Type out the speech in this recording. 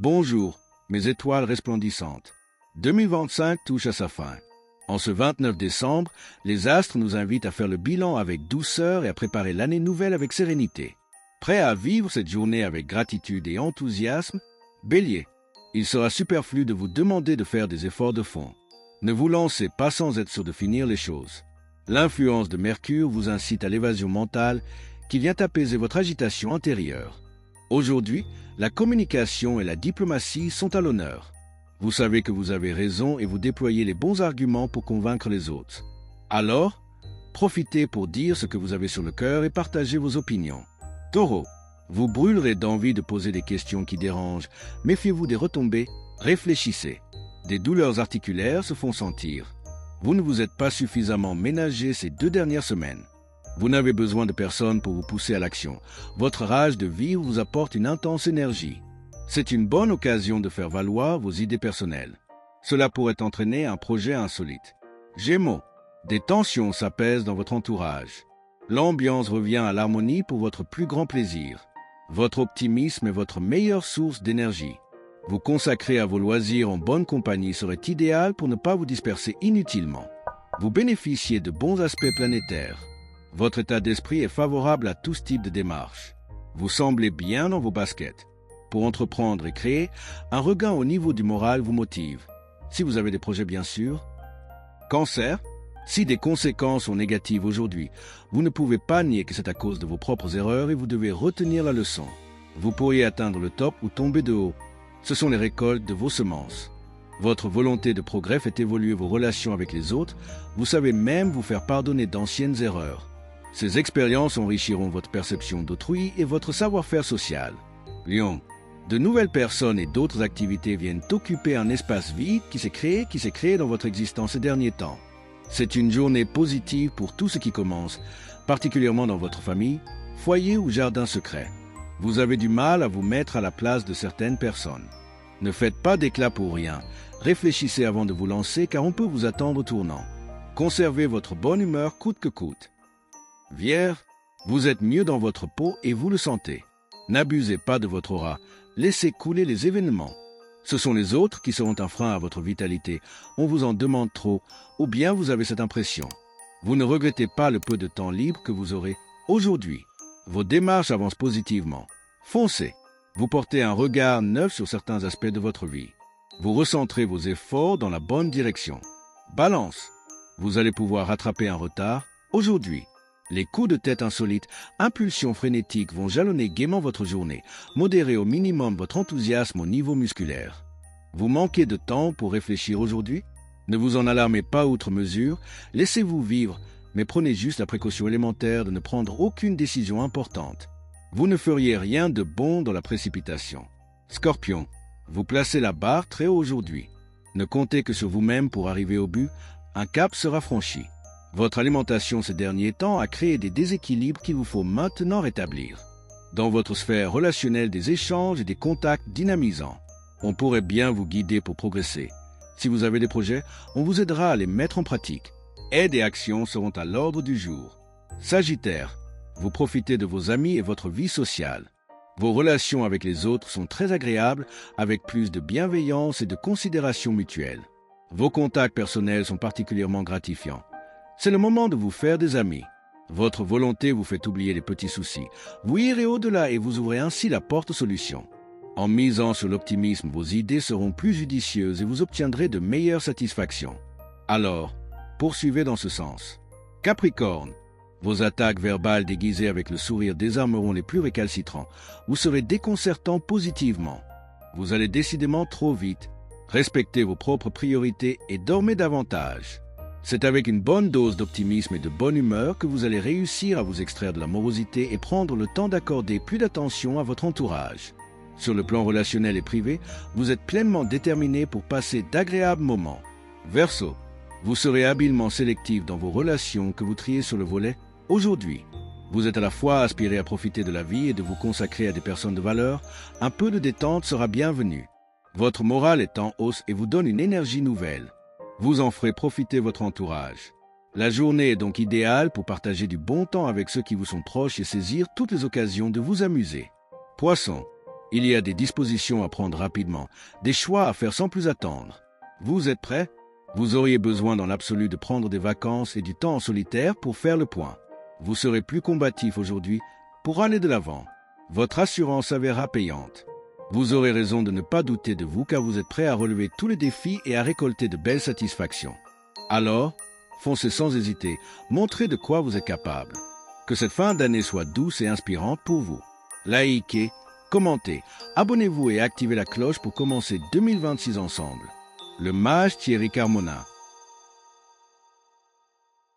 Bonjour, mes étoiles resplendissantes. 2025 touche à sa fin. En ce 29 décembre, les astres nous invitent à faire le bilan avec douceur et à préparer l'année nouvelle avec sérénité. Prêt à vivre cette journée avec gratitude et enthousiasme? Bélier, il sera superflu de vous demander de faire des efforts de fond. Ne vous lancez pas sans être sûr de finir les choses. L'influence de Mercure vous incite à l'évasion mentale qui vient apaiser votre agitation intérieure. Aujourd'hui, la communication et la diplomatie sont à l'honneur. Vous savez que vous avez raison et vous déployez les bons arguments pour convaincre les autres. Alors, profitez pour dire ce que vous avez sur le cœur et partagez vos opinions. Taureau, vous brûlerez d'envie de poser des questions qui dérangent. Méfiez-vous des retombées, réfléchissez. Des douleurs articulaires se font sentir. Vous ne vous êtes pas suffisamment ménagé ces 2 dernières semaines. Vous n'avez besoin de personne pour vous pousser à l'action. Votre rage de vivre vous apporte une intense énergie. C'est une bonne occasion de faire valoir vos idées personnelles. Cela pourrait entraîner un projet insolite. Gémeaux, des tensions s'apaisent dans votre entourage. L'ambiance revient à l'harmonie pour votre plus grand plaisir. Votre optimisme est votre meilleure source d'énergie. Vous consacrer à vos loisirs en bonne compagnie serait idéal pour ne pas vous disperser inutilement. Vous bénéficiez de bons aspects planétaires. Votre état d'esprit est favorable à tout type de démarche. Vous semblez bien dans vos baskets. Pour entreprendre et créer, un regain au niveau du moral vous motive. Si vous avez des projets bien sûr. Cancer, si des conséquences sont négatives aujourd'hui, vous ne pouvez pas nier que c'est à cause de vos propres erreurs et vous devez retenir la leçon. Vous pourriez atteindre le top ou tomber de haut. Ce sont les récoltes de vos semences. Votre volonté de progrès fait évoluer vos relations avec les autres. Vous savez même vous faire pardonner d'anciennes erreurs. Ces expériences enrichiront votre perception d'autrui et votre savoir-faire social. Lion, de nouvelles personnes et d'autres activités viennent occuper un espace vide qui s'est créé dans votre existence ces derniers temps. C'est une journée positive pour tout ce qui commence, particulièrement dans votre famille, foyer ou jardin secret. Vous avez du mal à vous mettre à la place de certaines personnes. Ne faites pas d'éclat pour rien. Réfléchissez avant de vous lancer car on peut vous attendre au tournant. Conservez votre bonne humeur coûte que coûte. Vierge, vous êtes mieux dans votre peau et vous le sentez. N'abusez pas de votre aura. Laissez couler les événements. Ce sont les autres qui seront un frein à votre vitalité. On vous en demande trop, ou bien vous avez cette impression. Vous ne regrettez pas le peu de temps libre que vous aurez aujourd'hui. Vos démarches avancent positivement. Foncez. Vous portez un regard neuf sur certains aspects de votre vie. Vous recentrez vos efforts dans la bonne direction. Balance. Vous allez pouvoir rattraper un retard aujourd'hui. Les coups de tête insolites, impulsions frénétiques vont jalonner gaiement votre journée. Modérez au minimum votre enthousiasme au niveau musculaire. Vous manquez de temps pour réfléchir aujourd'hui? Ne vous en alarmez pas outre mesure. Laissez-vous vivre, mais prenez juste la précaution élémentaire de ne prendre aucune décision importante. Vous ne feriez rien de bon dans la précipitation. Scorpion, vous placez la barre très haut aujourd'hui. Ne comptez que sur vous-même pour arriver au but. Un cap sera franchi. Votre alimentation ces derniers temps a créé des déséquilibres qu'il vous faut maintenant rétablir. Dans votre sphère relationnelle, des échanges et des contacts dynamisants. On pourrait bien vous guider pour progresser. Si vous avez des projets, on vous aidera à les mettre en pratique. Aide et actions seront à l'ordre du jour. Sagittaire, vous profitez de vos amis et votre vie sociale. Vos relations avec les autres sont très agréables, avec plus de bienveillance et de considération mutuelle. Vos contacts personnels sont particulièrement gratifiants. C'est le moment de vous faire des amis. Votre volonté vous fait oublier les petits soucis. Vous irez au-delà et vous ouvrez ainsi la porte aux solutions. En misant sur l'optimisme, vos idées seront plus judicieuses et vous obtiendrez de meilleures satisfactions. Alors, poursuivez dans ce sens. Capricorne, vos attaques verbales déguisées avec le sourire désarmeront les plus récalcitrants. Vous serez déconcertant positivement. Vous allez décidément trop vite. Respectez vos propres priorités et dormez davantage. C'est avec une bonne dose d'optimisme et de bonne humeur que vous allez réussir à vous extraire de la morosité et prendre le temps d'accorder plus d'attention à votre entourage. Sur le plan relationnel et privé, vous êtes pleinement déterminé pour passer d'agréables moments. Verseau, vous serez habilement sélectif dans vos relations que vous triez sur le volet aujourd'hui. Vous êtes à la fois aspiré à profiter de la vie et de vous consacrer à des personnes de valeur. Un peu de détente sera bienvenue. Votre morale est en hausse et vous donne une énergie nouvelle. Vous en ferez profiter votre entourage. La journée est donc idéale pour partager du bon temps avec ceux qui vous sont proches et saisir toutes les occasions de vous amuser. Poisson, Il y a des dispositions à prendre rapidement, des choix à faire sans plus attendre. Vous êtes prêts? Vous auriez besoin dans l'absolu de prendre des vacances et du temps en solitaire pour faire le point. Vous serez plus combatif aujourd'hui pour aller de l'avant. Votre assurance s'avérera payante. Vous aurez raison de ne pas douter de vous car vous êtes prêt à relever tous les défis et à récolter de belles satisfactions. Alors, foncez sans hésiter, montrez de quoi vous êtes capable. Que cette fin d'année soit douce et inspirante pour vous. Likez, commentez, abonnez-vous et activez la cloche pour commencer 2026 ensemble. Le mage Thierry Carmona.